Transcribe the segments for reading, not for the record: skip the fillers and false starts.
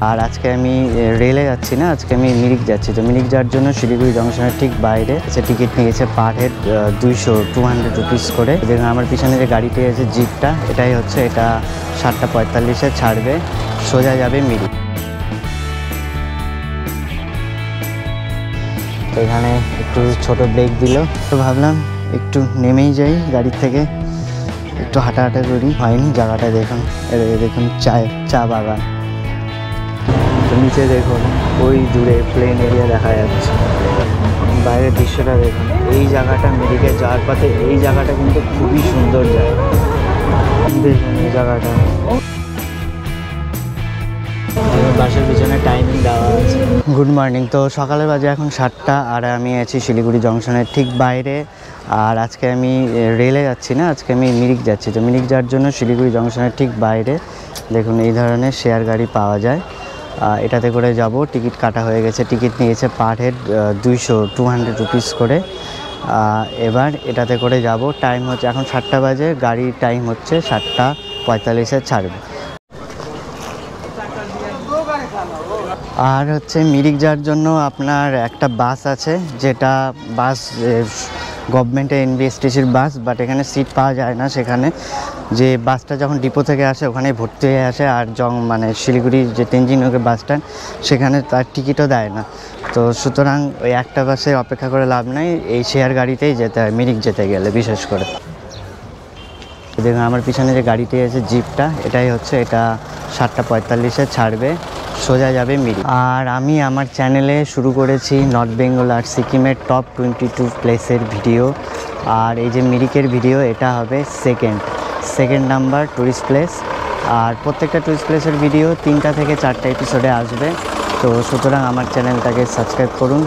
আর আজকে আমি রেলে যাচ্ছি না, আজকে আমি মিরিক যাচ্ছি। তো মিরিক যাওয়ার জন্য শিলিগুড়ি জংশনের ঠিক বাইরে টিকিট নিয়েছে পার হেড 200 রুপিস করে। দেখুন আমার পিছনে যে গাড়িটি আছে জিপটা, এটাই হচ্ছে, এটা 7:45-এ ছাড়বে, সোজা যাবে মিরিক। তো এখানে একটু ছোট ব্রেক দিল, তো ভাবলাম একটু নেমেই যাই গাড়ির থেকে, একটু হাঁটা করি। হয়নি, জায়গাটা দেখুন, দেখুন চা বাগান। তো নিচে দেখুন ওই দূরে প্লেন এরিয়া দেখা যাচ্ছে, বাইরের দৃশ্যটা দেখুন। এই জায়গাটা মিরিকে যাওয়ার পথে, এই জায়গাটা কিন্তু খুবই সুন্দর জায়গা। দেখুন এই জায়গাটা, বাসের পিছনে টাইমিং দেওয়া আছে। Good morning. তো সকালে বাজে এখন 7টা, আর আমি আছি শিলিগুড়ি জংশনের ঠিক বাইরে। আর আজকে আমি রেলে যাচ্ছি না, আজকে আমি মিরিক যাচ্ছি। তো মিরিক যাওয়ার জন্য শিলিগুড়ি জংশনের ঠিক বাইরে দেখুন এই ধরনের শেয়ার গাড়ি পাওয়া যায়, এটাতে করে যাব। টিকিট কাটা হয়ে গেছে, টিকিট নিয়েছে পার হেড 200 রুপিস করে। এবার এটাতে করে যাব। টাইম হচ্ছে এখন 7টা বাজে, গাড়ির টাইম হচ্ছে 7:45-এ ছাড়বে। আর হচ্ছে মিরিক যাওয়ার জন্য আপনার একটা বাস আছে, যেটা বাস গভর্নমেন্টের এনবিএসটিসির বাস, বাট এখানে সিট পাওয়া যায় না। সেখানে যে বাসটা যখন ডিপো থেকে আসে ওখানে ভর্তি হয়ে আসে, আর মানে শিলিগুড়ির যে তেনজিং নগর বাস স্ট্যান্ড, সেখানে তার টিকিটও দেয় না। তো সুতরাং ওই একটা বাসে অপেক্ষা করে লাভ নেই, এই শেয়ার গাড়িতেই যেতে হয় মিরিক যেতে গেলে বিশেষ করে। দেখুন আমার পিছনে যে গাড়িটি আছে জিপটা, এটাই হচ্ছে, এটা 7:45-এ ছাড়বে, সোজা যাবে মিরিক। আর আমি আমার চ্যানেলে শুরু করেছি নর্থ বেঙ্গল আর সিকিমের টপ 22 প্লেসের ভিডিও। আর এই যে মিরিকের ভিডিও, এটা হবে সেকেন্ড নাম্বার ট্যুরিস্ট প্লেস। আর প্রত্যেকটা ট্যুরিস্ট প্লেসের ভিডিও 3টা থেকে 4টা এপিসোডে আসবে। তো সুতরাং আমার চ্যানেলটাকে সাবস্ক্রাইব করুন,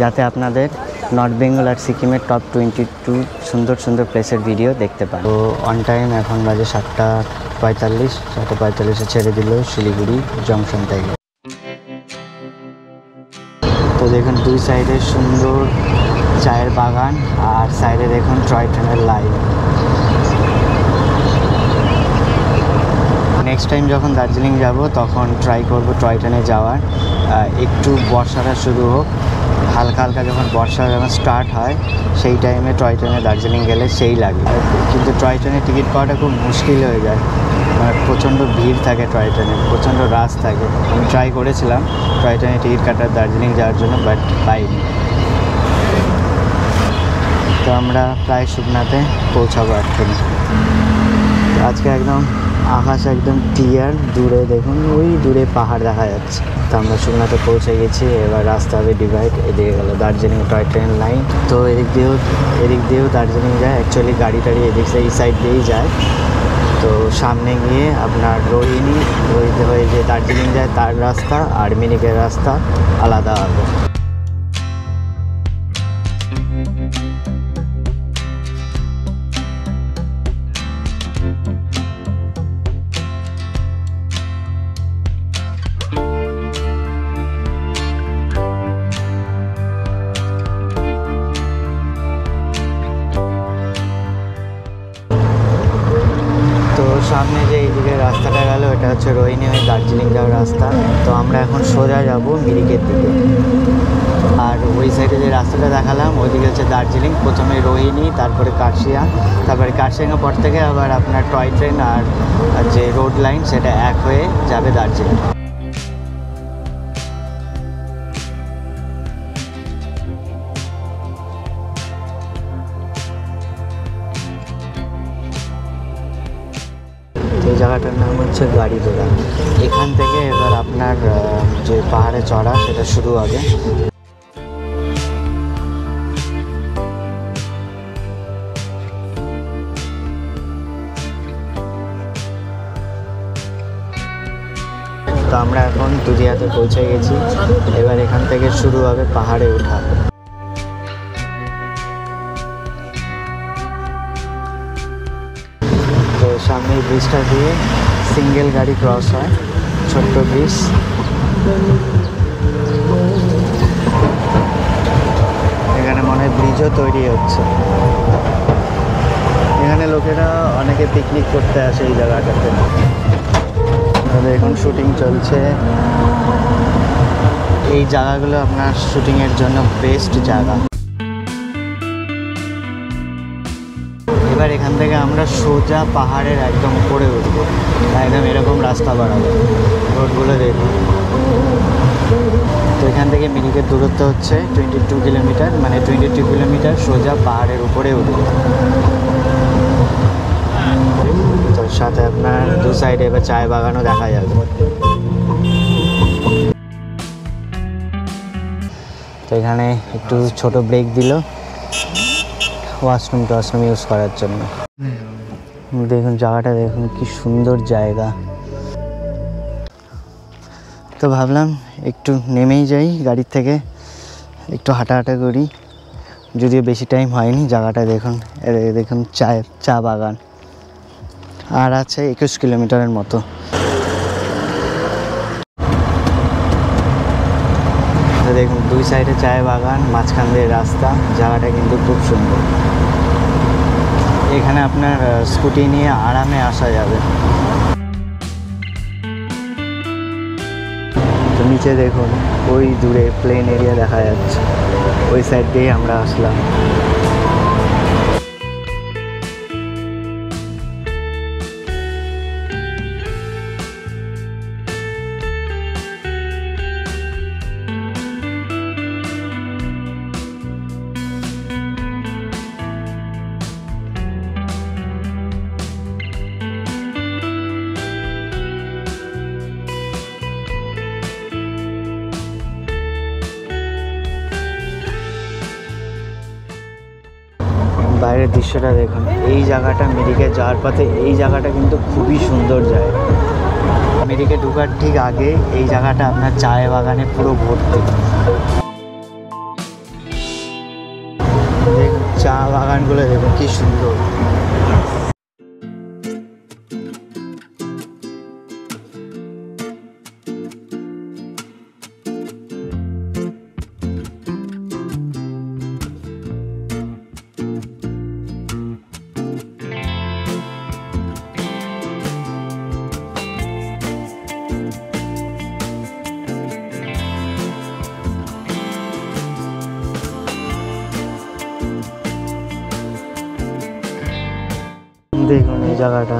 যাতে আপনাদের নর্থ বেঙ্গল আর সিকিমের টপ 22 সুন্দর প্লেসের ভিডিও দেখতে পান। তো অন টাইম এখন বাজে 7:45-এ ছেড়ে দিল শিলিগুড়ি জংশন থেকে। তো দেখুন দুই সাইডে সুন্দর চায়ের বাগান, আর সাইডে দেখুন টয় ট্রেনের লাইন। নেক্সট টাইম যখন দার্জিলিং যাব তখন ট্রাই করব টয় ট্রেনে যাওয়ার। একটু বর্ষাটা শুরু হোক, হালকা যখন বর্ষা যখন স্টার্ট হয় সেই টাইমে টয় ট্রেনে দার্জিলিং গেলে সেই লাগে। কিন্তু টয় ট্রেনে টিকিট পাওয়াটা খুব মুশকিল হয়ে যায়, মানে প্রচণ্ড ভিড় থাকে টয় ট্রেনে, প্রচণ্ড রাশ থাকে। আমি ট্রাই করেছিলাম টয় ট্রেনে টিকিট কাটার দার্জিলিং যাওয়ার জন্য, বাট পাইনি। তো আমরা প্রায় শুকনাতে পৌঁছাবো এক্ষুনি। আজকে একদম আকাশ একদম ক্লিয়ার, দূরে দেখুন ওই দূরে পাহাড় দেখা যাচ্ছে। তো আমরা শুকনাতে পৌঁছে গেছি, এবার রাস্তা হবে ডিভাইড, এদিকে গেল দার্জিলিং টয় ট্রেন লাইন। তো এদিক দিয়েও দার্জিলিং যায়, অ্যাকচুয়ালি গাড়ি এদিক এই সাইড দিয়েই যায়। তো সামনে গিয়ে আপনার রোহিণী হয়ে যে দার্জিলিং যায় তার রাস্তা, আর মিরিকের রাস্তা আলাদা হবে। সামনে যে এইদিকে রাস্তাটা গেল, এটা হচ্ছে রোহিণী হয়ে দার্জিলিং যাওয়ার রাস্তা। তো আমরা এখন সোজা যাব মিরিকের দিকে। আর ওই সাইডে যে রাস্তাটা দেখালাম ওইদিকে হচ্ছে দার্জিলিং, প্রথমে রোহিণী, তারপরে কার্শিয়াং, তারপরে কার্শিয়াংয়ের পর থেকে আবার আপনার টয় ট্রেন আর যে রোড লাইন সেটা এক হয়ে যাবে দার্জিলিং। এই জায়গাটার নাম হচ্ছে গাড়িদোড়া। এখান থেকে এবার আপনার যে পাহাড়ে চড়া সেটা শুরু হবে। তো আমরা এখন দুধিয়াতে পৌঁছে গেছি, এবার এখান থেকে শুরু হবে পাহাড়ে ওঠা। তো সামনে ব্রিজটা দিয়ে সিঙ্গেল গাড়ি ক্রস হয়, ছোট্ট ব্রিজ। এখানে মনে হয় ব্রিজও তৈরি হচ্ছে। এখানে লোকেরা অনেকে পিকনিক করতে আসে এই জায়গাটাতে। দেখুন শুটিং চলছে। এই জায়গাগুলো আপনার শুটিংয়ের জন্য বেস্ট জায়গা। এবার এখান থেকে আমরা সোজা পাহাড়ের একদম উপরে উঠবো, একদম এরকম রাস্তা বাড়াবো। রোডগুলো দেখুন। তো এখান থেকে মিরিকের দূরত্ব হচ্ছে 22 কিলোমিটার, মানে 22 কিলোমিটার সোজা পাহাড়ের উপরে উঠবো। তো সাথে আপনার দু সাইডে এবার চায় বাগানও দেখা যাবে। তো এখানে একটু ছোট ব্রেক দিল ওয়াশরুম ইউজ করার জন্য। দেখুন জায়গাটা দেখুন কি সুন্দর জায়গা। তো ভাবলাম একটু নেমেই যাই গাড়ির থেকে, একটু হাঁটা করি, যদিও বেশি টাইম হয়নি। জায়গাটা দেখুন, দেখুন চা বাগান, আর আছে 21 কিলোমিটারের মতো। দেখুন দুই সাইডে চায় বাগান, মাঝখান দিয়ে রাস্তা। জায়গাটা কিন্তু খুব সুন্দর। এখানে আপনার স্কুটি নিয়ে আরামে আসা যাবে। তো নিচে দেখুন ওই দূরে প্লেন এরিয়া দেখা যাচ্ছে, ওই সাইড দিয়েই আমরা আসলাম। বাইরের দৃশ্যটা দেখুন। এই জায়গাটা মিরিকে যাওয়ার পথে, এই জায়গাটা কিন্তু খুবই সুন্দর জায়গা। মিরিকে ঢোকার ঠিক আগে এই জায়গাটা আপনার চায় বাগানে পুরো ভর্তি। দেখুন চা বাগানগুলো দেখুন কি সুন্দর। দেখুন এই জায়গাটা।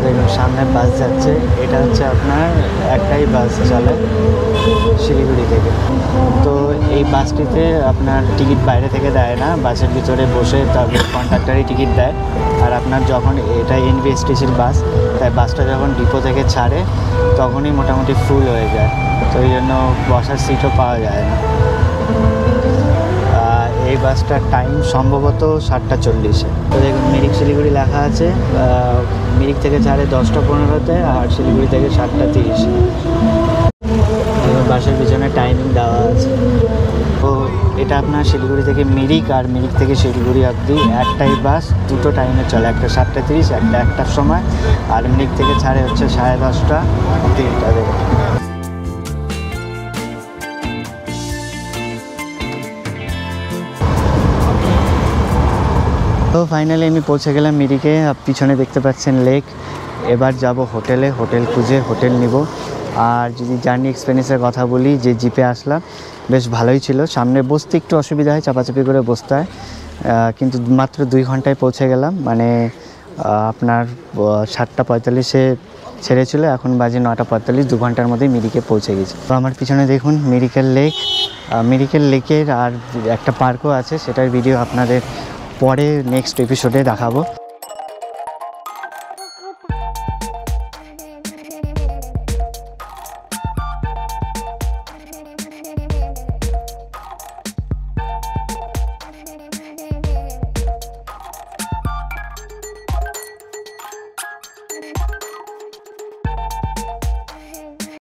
দেখুন সামনে বাস যাচ্ছে। এটা হচ্ছে আপনার একটাই বাস চলে শিলিগুড়ি থেকে। তো এই বাসটিতে আপনার টিকিট বাইরে থেকে দেয় না, বাসের ভিতরে বসে তারপর কন্ডাক্টারই টিকিট দেয়। আর আপনার যখন এটা এনবিএসটিসির বাস, তাই বাসটা যখন ডিপো থেকে ছাড়ে তখনই মোটামুটি ফুল হয়ে যায়। তো এই জন্য বসার সিটও পাওয়া যায় না। এই বাসটার টাইম সম্ভবত 7:40-এ। তো দেখুন মিরিক শিলিগুড়ি লেখা আছে। মিরিক থেকে ছাড়ে 10:15-তে আর শিলিগুড়ি থেকে 7:30-এ। বাসের পিছনে টাইমিং দেওয়া আছে। তো এটা আপনার শিলিগুড়ি থেকে মিরিক আর মিরিক থেকে শিলিগুড়ি অবধি একটাই বাস, দুটো টাইমে চলে, একটা 7:30, একটা 1টার সময়। আর মিরিক থেকে ছাড়ে হচ্ছে 10:30, 3টা থেকে। তো ফাইনালি আমি পৌঁছে গেলাম মিরিকে। পিছনে দেখতে পাচ্ছেন লেক। এবার যাব হোটেলে, হোটেল খুঁজে হোটেল নিব। আর যদি জার্নি এক্সপিরিয়েন্সের কথা বলি, যে জিপে আসলাম বেশ ভালোই ছিল। সামনে বসতে একটু অসুবিধা হয়, চাপাচাপি করে বসতে হয়, কিন্তু মাত্র 2 ঘন্টায় পৌঁছে গেলাম। মানে আপনার 7:45-এ ছেড়েছিল, এখন বাজে 9:45, 2 ঘন্টার মধ্যেই মিরিকে পৌঁছে গেছি। তো আমার পিছনে দেখুন মিরিকের লেক। মিরিকের লেকের আর একটা পার্কও আছে, সেটার ভিডিও আপনাদের পরে নেক্সট এপিসোডে দেখাবো। টাটা।